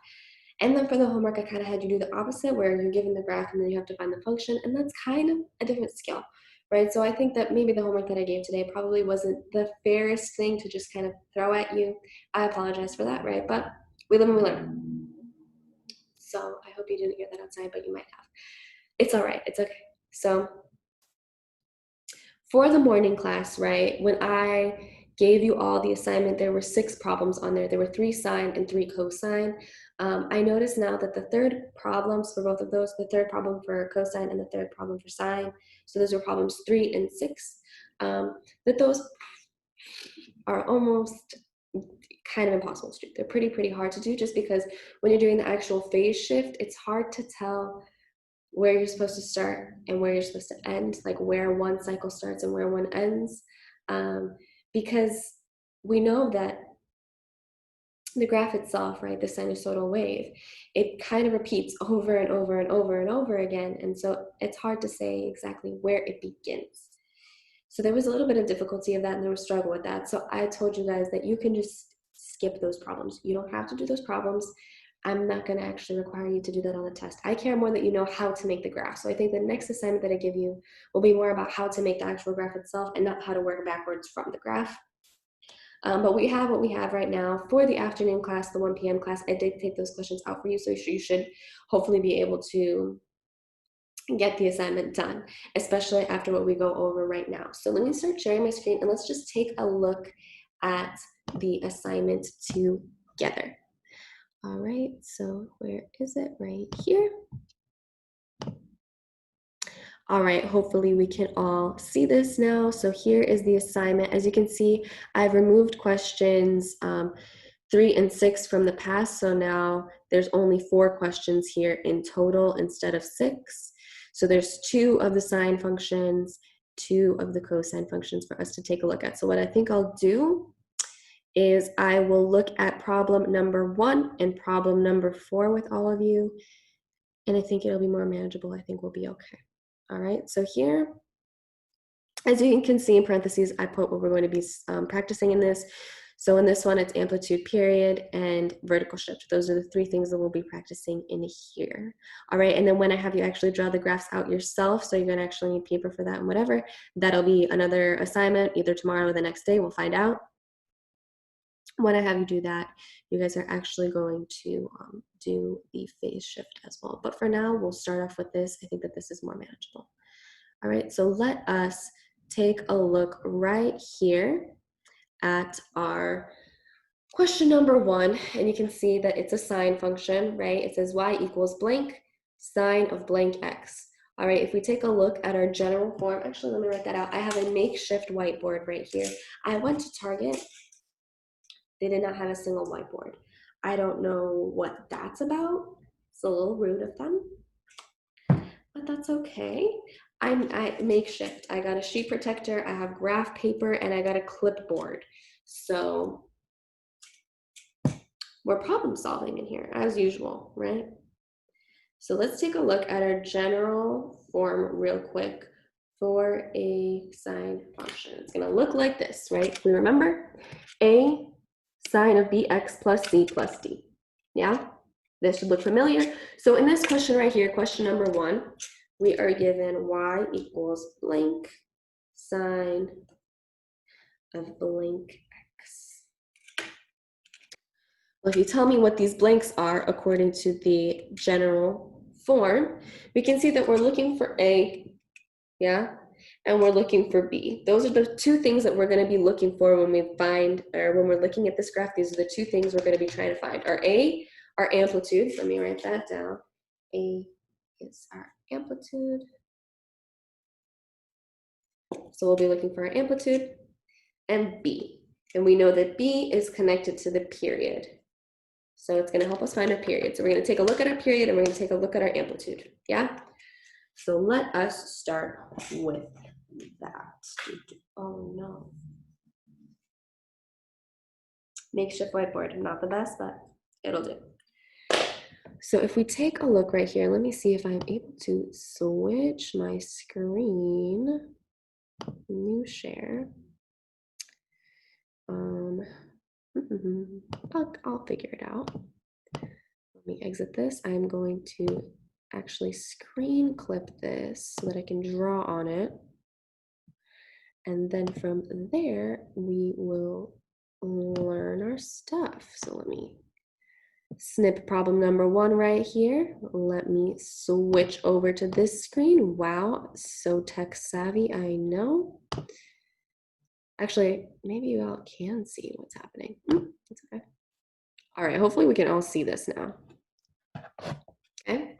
And then for the homework, I kind of had you do the opposite, where you're given the graph and then you have to find the function, and that's kind of a different skill, right? So I think that maybe the homework that I gave today probably wasn't the fairest thing to just kind of throw at you. I apologize for that, right? But we live and we learn. So I hope you didn't hear that outside, but you might have. It's all right, it's okay. So for the morning class, right, when I gave you all the assignment, there were 6 problems on there. There were 3 sine and 3 cosine. I notice now that the third problems for both of those, the third problem for cosine and the third problem for sine, so those are problems 3 and 6, that those are almost kind of impossible to do. They're pretty hard to do, just because when you're doing the actual phase shift, it's hard to tell where you're supposed to start and where you're supposed to end, like where one cycle starts and where one ends, because we know that the graph itself, right, the sinusoidal wave, it kind of repeats over and over and over and over again, and so it's hard to say exactly where it begins. So there was a little bit of difficulty of that, and there was struggle with that. So I told you guys that you can just skip those problems. You don't have to do those problems. I'm not going to actually require you to do that on the test. I care more that you know how to make the graph. So I think the next assignment that I give you will be more about how to make the actual graph itself and not how to work backwards from the graph. But we have what we have right now. For the afternoon class, the 1 p.m. class, I did take those questions out for you, so you should hopefully be able to get the assignment done, especially after what we go over right now. So let me start sharing my screen and let's just take a look at the assignment together. All right, so where is it? Right here. All right, hopefully we can all see this now. So here is the assignment. As you can see, I've removed questions 3 and 6 from the past. So now there's only 4 questions here in total instead of 6. So there's 2 of the sine functions, 2 of the cosine functions for us to take a look at. So what I think I'll do is I will look at problem number 1 and problem number 4 with all of you. And I think it'll be more manageable. I think we'll be okay. All right, so here, as you can see in parentheses, I put what we're going to be practicing in this. So in this one, it's amplitude period and vertical shift. Those are the 3 things that we'll be practicing in here. All right, and then when I have you actually draw the graphs out yourself, so you're gonna actually need paper for that and whatever, that'll be another assignment, either tomorrow or the next day, we'll find out. When I have you do that, you guys are actually going to do the phase shift as well. But for now, we'll start off with this. I think that this is more manageable. All right, so let us take a look right here at our question number 1, and you can see that it's a sine function, right? It says y equals blank sine of blank x. All right, if we take a look at our general form, actually, let me write that out. I have a makeshift whiteboard right here. I went to Target. They did not have a single whiteboard. I don't know what that's about. It's a little rude of them, but that's okay. I makeshift. I got a sheet protector, I have graph paper, and I got a clipboard. So we're problem solving in here as usual, right? So let's take a look at our general form real quick for a sine function. It's gonna look like this, right? We remember a sine of bx plus c plus d. Yeah, this should look familiar. So in this question right here, question number 1, we are given y equals blank sine of blank x. Well, if you tell me what these blanks are according to the general form, we can see that we're looking for a, yeah, and we're looking for b. Those are the two things that we're going to be looking for when we find, or when we're looking at this graph. These are the two things we're going to be trying to find. Our a, our amplitude. Let me write that down. A is our amplitude. So we'll be looking for our amplitude, and b. And we know that b is connected to the period. So it's going to help us find our period. So we're going to take a look at our period and we're going to take a look at our amplitude. Yeah? So let us start with that. Oh no. Makeshift whiteboard, not the best, but it'll do. So if we take a look right here, let me see if I'm able to switch my screen. New share. I'll figure it out. Let me exit this. I'm going to actually screen clip this so that I can draw on it. And then from there, we will learn our stuff. So let me snip problem number 1 right here. Let me switch over to this screen. Wow, so tech savvy, I know. Actually, maybe you all can see what's happening. It's okay. All right, hopefully we can all see this now. Okay.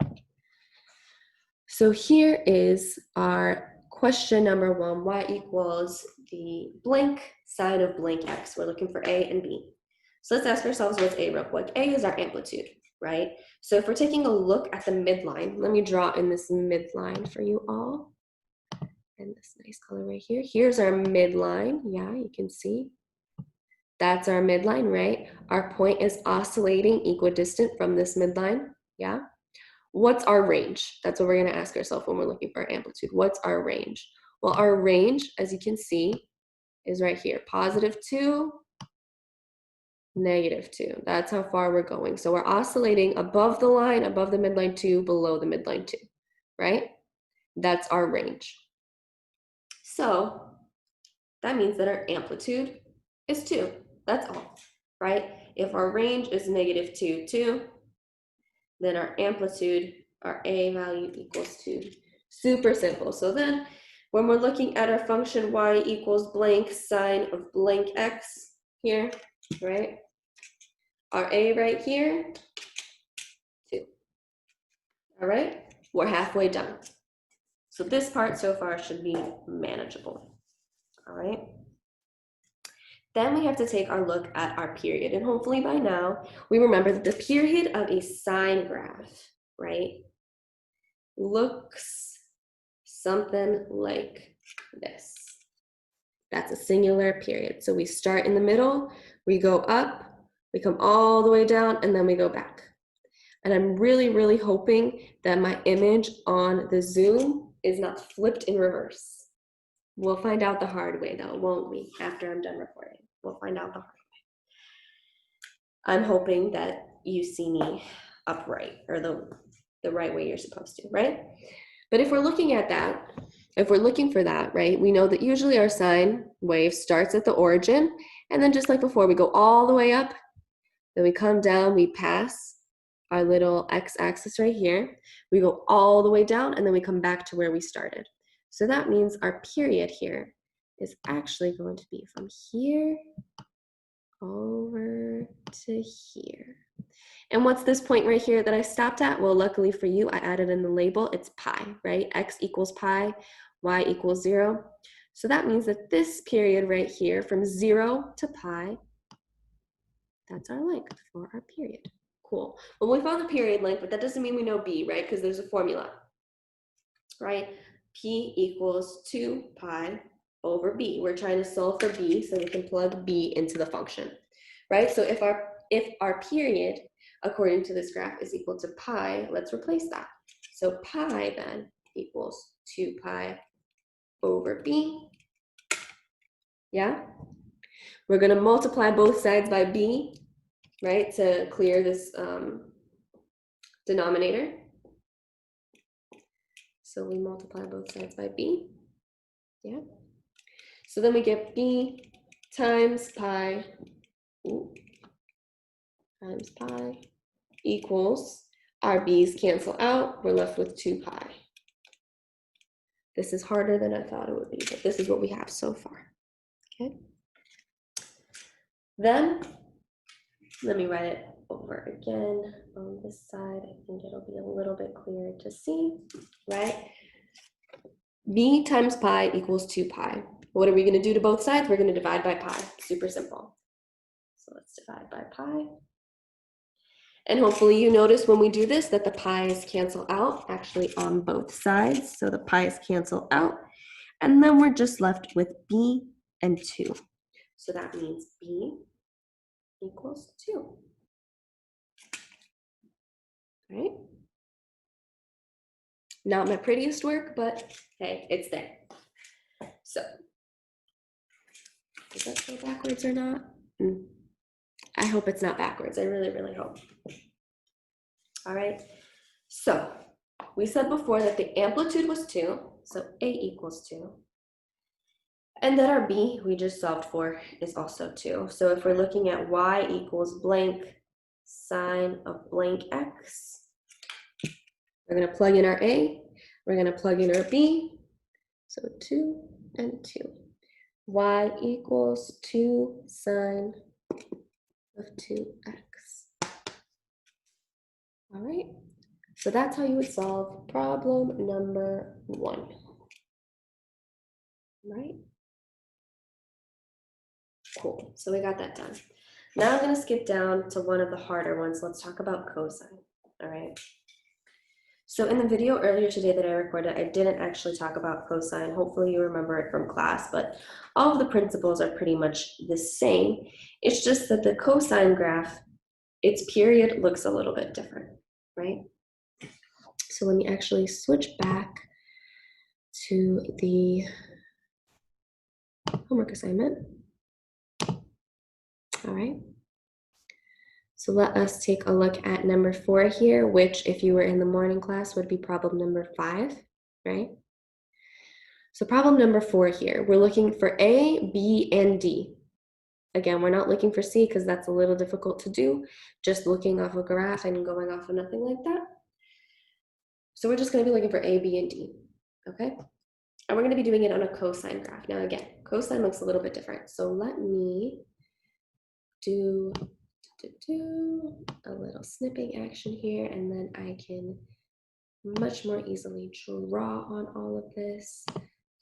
So here is our question number 1, y equals the blank sine of blank x. We're looking for a and b. So let's ask ourselves what's a real quick. A is our amplitude, right? So if we're taking a look at the midline, let me draw in this midline for you all. And this nice color right here. Here's our midline. Yeah, you can see. That's our midline, right? Our point is oscillating equidistant from this midline. Yeah. What's our range? That's what we're going to ask ourselves when we're looking for our amplitude. What's our range? Well, our range, as you can see, is right here. +2, -2. That's how far we're going. So we're oscillating above the line, above the midline 2, below the midline 2, right? That's our range. So that means that our amplitude is 2. That's all, right? If our range is -2, 2, then our amplitude, our a value equals 2. Super simple. So then when we're looking at our function y equals blank sine of blank x here, right? Our a right here, 2. All right, we're halfway done. So this part so far should be manageable. All right. Then we have to take our look at our period. And hopefully by now, we remember that the period of a sine graph, right, looks something like this. That's a singular period. So we start in the middle, we go up, we come all the way down, and then we go back. And I'm really, really hoping that my image on the Zoom is not flipped in reverse. We'll find out the hard way though, won't we, after I'm done recording? We'll find out the hard way. I'm hoping that you see me upright, or the right way you're supposed to, right? But if we're looking at that, if we're looking for that, right, we know that usually our sine wave starts at the origin, and then just like before, we go all the way up, then we come down, we pass our little x-axis right here, we go all the way down, and then we come back to where we started. So that means our period here is actually going to be from here over to here. And what's this point right here that I stopped at? Well, luckily for you, I added in the label, it's pi, right? X equals pi, y equals 0. So that means that this period right here, from 0 to pi, that's our length for our period. Cool. Well, we found the period length, but that doesn't mean we know b, right? Because there's a formula, right? P equals 2 pi over b. We're trying to solve for b, so we can plug b into the function, right? So if our period, according to this graph, is equal to pi, let's replace that. So pi then equals 2 pi over b. Yeah? We're going to multiply both sides by b, right, to clear this denominator. So we multiply both sides by b. Yeah? So then we get b times pi times pi equals, our b's cancel out, we're left with 2 pi. This is harder than I thought it would be, but this is what we have so far. Okay. Then, let me write it over again on this side. I think it'll be a little bit clearer to see, right? B times pi equals 2 pi. What are we going to do to both sides? We're going to divide by pi. Super simple. So let's divide by pi. And hopefully you notice when we do this that the pi's cancel out actually on both sides. So the pi's cancel out. And then we're just left with b and 2. So that means b equals 2. Right? Not my prettiest work, but hey, it's there. So, does that go backwards or not? I hope it's not backwards. I really, really hope. All right. So, we said before that the amplitude was 2, so A equals 2. And that our B we just solved for is also 2. So if we're looking at y equals blank sine of blank x, we're going to plug in our A, we're going to plug in our B, so 2 and 2. Y equals 2 sine of 2x. All right, so that's how you would solve problem number 1. Right? Cool, so we got that done. Now I'm going to skip down to one of the harder ones. Let's talk about cosine, all right? So in the video earlier today that I recorded, I didn't actually talk about cosine. Hopefully you remember it from class, but all of the principles are pretty much the same. It's just that the cosine graph, its period looks a little bit different, right? So let me actually switch back to the homework assignment. All right. So let us take a look at number 4 here, which if you were in the morning class would be problem number 5, right? So problem number 4 here, we're looking for A, B, and D. Again, we're not looking for C because that's a little difficult to do, just looking off a graph and going off of nothing like that. So we're just going to be looking for A, B, and D, okay? And we're going to be doing it on a cosine graph. Now again, cosine looks a little bit different. So let me do a little snipping action here, and then I can much more easily draw on all of this,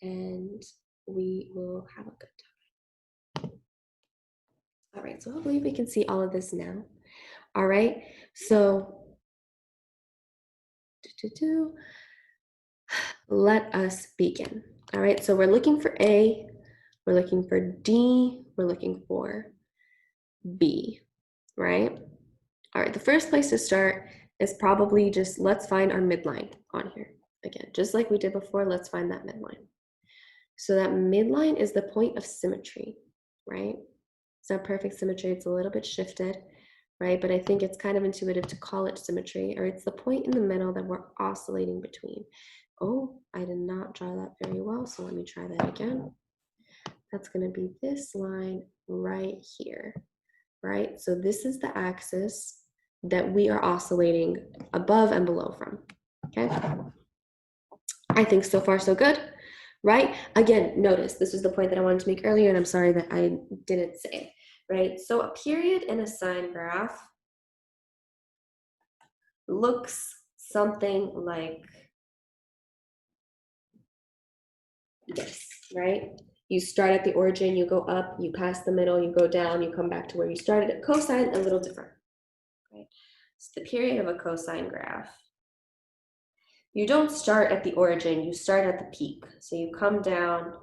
and we will have a good time. All right, so hopefully we can see all of this now. All right, so let us begin. All right, so we're looking for A, we're looking for D, we're looking for B, right? All right, the first place to start is probably just let's find our midline on here. Again, just like we did before, let's find that midline. So that midline is the point of symmetry, right? It's not perfect symmetry, it's a little bit shifted, right? But I think it's kind of intuitive to call it symmetry, or it's the point in the middle that we're oscillating between. Oh, I did not draw that very well, so let me try that again. That's gonna be this line right here, right? So this is the axis that we are oscillating above and below from, okay? I think so far so good, right? Again, notice, this was the point that I wanted to make earlier, and I'm sorry that I didn't say it, right? So a period in a sine graph looks something like this, right? You start at the origin, you go up, you pass the middle, you go down, you come back to where you started. At cosine, a little different, right? So the period of a cosine graph, you don't start at the origin, you start at the peak. So you come down,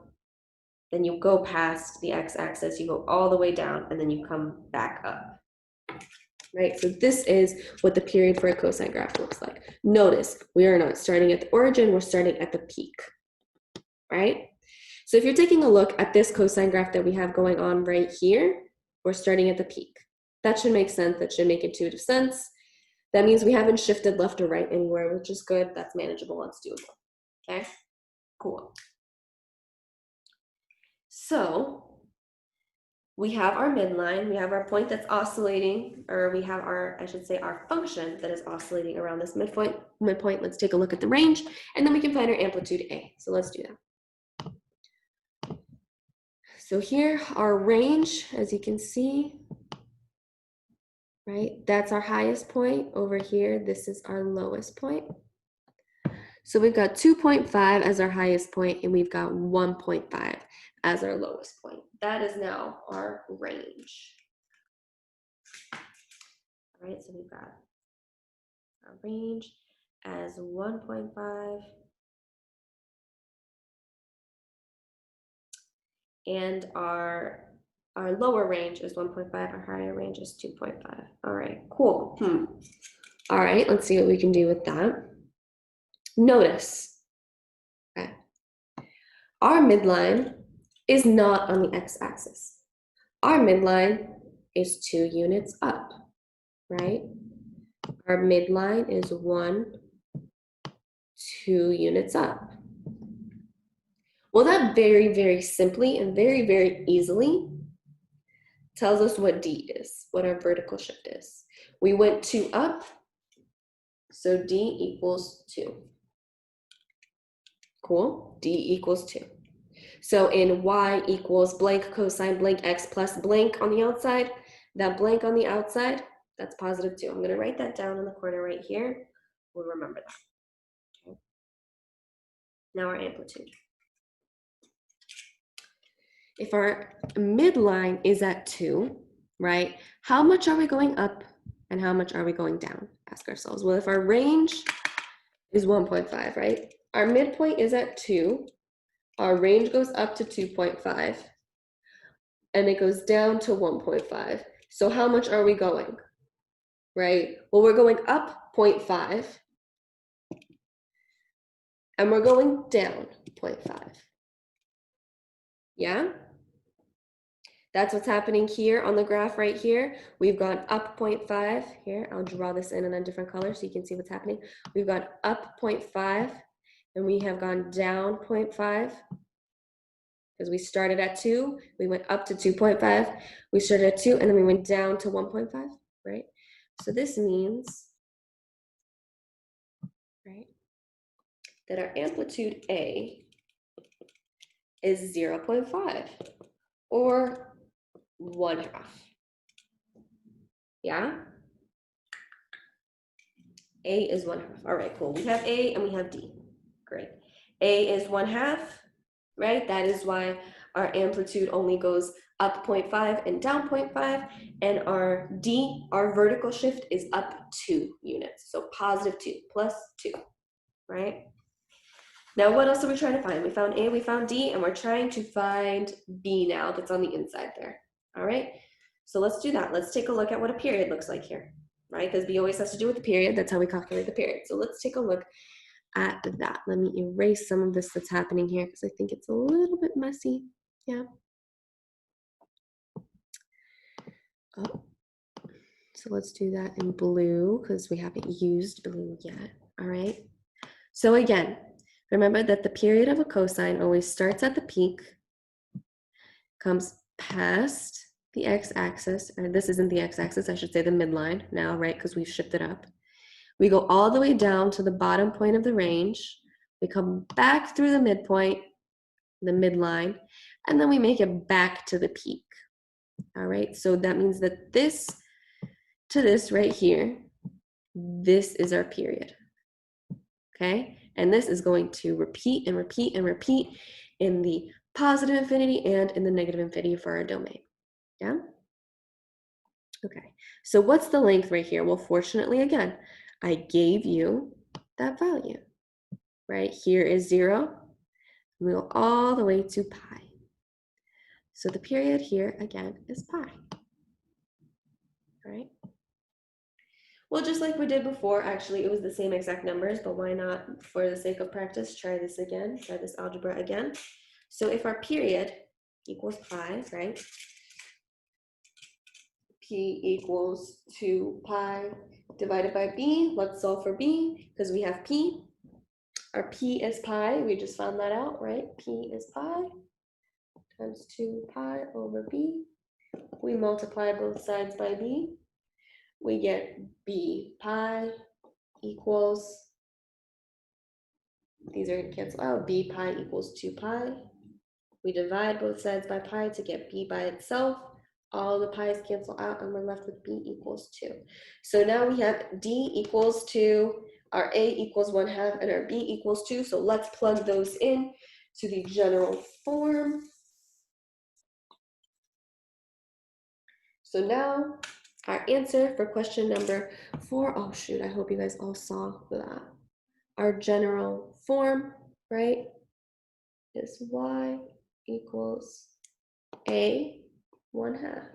then you go past the x-axis, you go all the way down, and then you come back up. right? So this is what the period for a cosine graph looks like. Notice, we are not starting at the origin, we're starting at the peak, right? So if you're taking a look at this cosine graph that we have going on right here, we're starting at the peak. That should make sense, that should make intuitive sense. That means we haven't shifted left or right anywhere, which is good, that's manageable, that's doable, okay? Cool. So we have our midline, we have our point that's oscillating, or we have our, I should say, our function that is oscillating around this midpoint. Let's take a look at the range, and then we can find our amplitude A. So let's do that. So here, our range, as you can see, right, that's our highest point. Over here, this is our lowest point. So we've got 2.5 as our highest point, and we've got 1.5 as our lowest point. That is now our range. All right, so we've got our range as 1.5 and our lower range is 1.5, our higher range is 2.5. All right, cool. All right, let's see what we can do with that. Notice, okay, our midline is not on the x-axis. Our midline is 2 units up, right? Our midline is 2 units up. Well, that very, very simply and very, very easily tells us what D is, what our vertical shift is. We went 2 up, so D equals 2. Cool, D equals 2. So in Y equals blank cosine blank X plus blank on the outside, that blank on the outside, that's positive 2. I'm gonna write that down in the corner right here. We'll remember that. Okay. Now our amplitude. If our midline is at 2, right, how much are we going up and how much are we going down? Ask ourselves. Well, if our range is 1.5, right, our midpoint is at 2, our range goes up to 2.5, and it goes down to 1.5. So how much are we going, right? Well, we're going up 0.5, and we're going down 0.5. Yeah? That's what's happening here on the graph right here. We've gone up 0.5. Here, I'll draw this in a different color so you can see what's happening. We've gone up 0.5, and we have gone down 0.5. Because we started at 2, we went up to 2.5, we started at 2, and then we went down to 1.5, right? So this means, right, that our amplitude A is 0.5, or 1/2. Yeah? A is 1/2. All right, cool. We have A and we have D. Great. A is 1/2, right? That is why our amplitude only goes up 0.5 and down 0.5, and our D, our vertical shift, is up 2 units. So positive 2 plus 2, right? Now, what else are we trying to find? We found A, we found D, and we're trying to find B now that's on the inside there. All right, so let's do that. Let's take a look at what a period looks like here, right? Because B always has to do with the period. That's how we calculate the period. So let's take a look at that. Let me erase some of this that's happening here because I think it's a little bit messy. Yeah. Oh. So let's do that in blue because we haven't used blue yet. All right. So again, remember that the period of a cosine always starts at the peak, comes past the x-axis, or this isn't the x-axis, I should say the midline now, right? Because we've shifted up. We go all the way down to the bottom point of the range. We come back through the midpoint, the midline, and then we make it back to the peak. All right, so that means that this to this right here, this is our period. Okay, and this is going to repeat and repeat and repeat in the positive infinity and in the negative infinity for our domain. Yeah? Okay, so what's the length right here? Well, fortunately, again, I gave you that value. Right here is 0. We go all the way to pi. So the period here, again, is pi. All right? Well, just like we did before, actually, it was the same exact numbers, but why not, for the sake of practice, try this again, try this algebra again. So if our period equals pi, right? P equals 2 pi divided by b. Let's solve for b, because we have p. Our p is pi, we just found that out, right? P is pi times 2 pi over b. We multiply both sides by b. We get b pi equals, these are going to cancel out, b pi equals 2 pi. We divide both sides by pi to get b by itself. All the pi's cancel out and we're left with b equals 2. So now we have d equals 2, our a equals 1/2, and our b equals 2. So let's plug those in to the general form. So now our answer for question number 4, oh shoot, I hope you guys all saw that. Our general form, right, is y equals a 1/2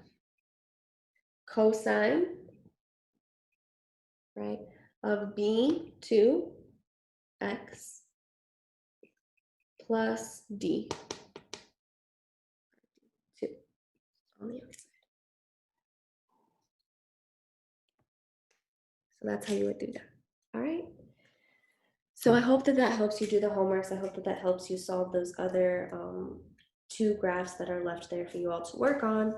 cosine, right, of b 2 x plus d 2 on the x side. So that's how you would do that. All right. So I hope that that helps you do the homeworks. I hope that that helps you solve those other 2 graphs that are left there for you all to work on.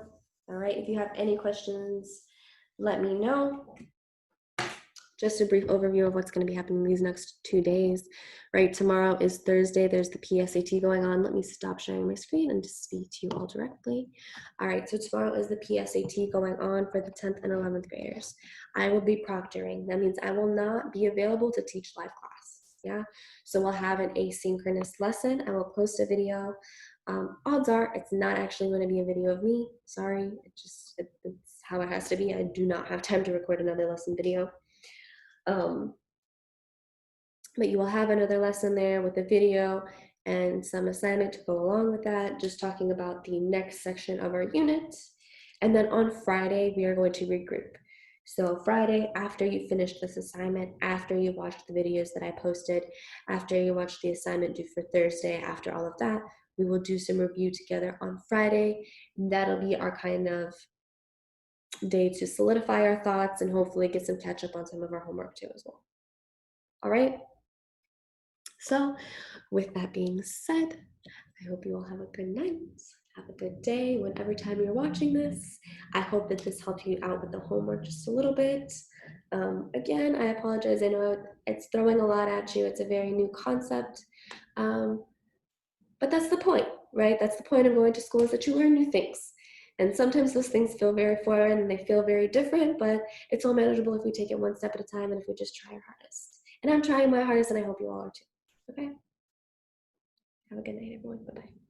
All right. If you have any questions, let me know. Just a brief overview of what's going to be happening these next 2 days, right? Tomorrow is Thursday. There's the PSAT going on. Let me stop sharing my screen and just speak to you all directly. All right, so tomorrow is the PSAT going on for the 10th and 11th graders. I will be proctoring. That means I will not be available to teach live class, yeah? So we'll have an asynchronous lesson. I will post a video. Odds are it's not actually going to be a video of me. Sorry, it's how it has to be. I do not have time to record another lesson video. But you will have another lesson there with a video and some assignment to go along with that, just talking about the next section of our unit. And then on Friday, we are going to regroup. So Friday, after you finish this assignment, after you watched the videos that I posted, after you watch the assignment due for Thursday, after all of that, we will do some review together on Friday. That'll be our kind of day to solidify our thoughts and hopefully get some catch up on some of our homework too as well. All right. So with that being said, I hope you all have a good night. Have a good day whenever time you're watching this. I hope that this helped you out with the homework just a little bit. Again, I apologize. I know it's throwing a lot at you. It's a very new concept. But that's the point, right? That's the point of going to school, is that you learn new things. And sometimes those things feel very foreign and they feel very different, but it's all manageable if we take it one step at a time and if we just try our hardest. And I'm trying my hardest and I hope you all are too. Okay? Have a good night, everyone. Bye-bye.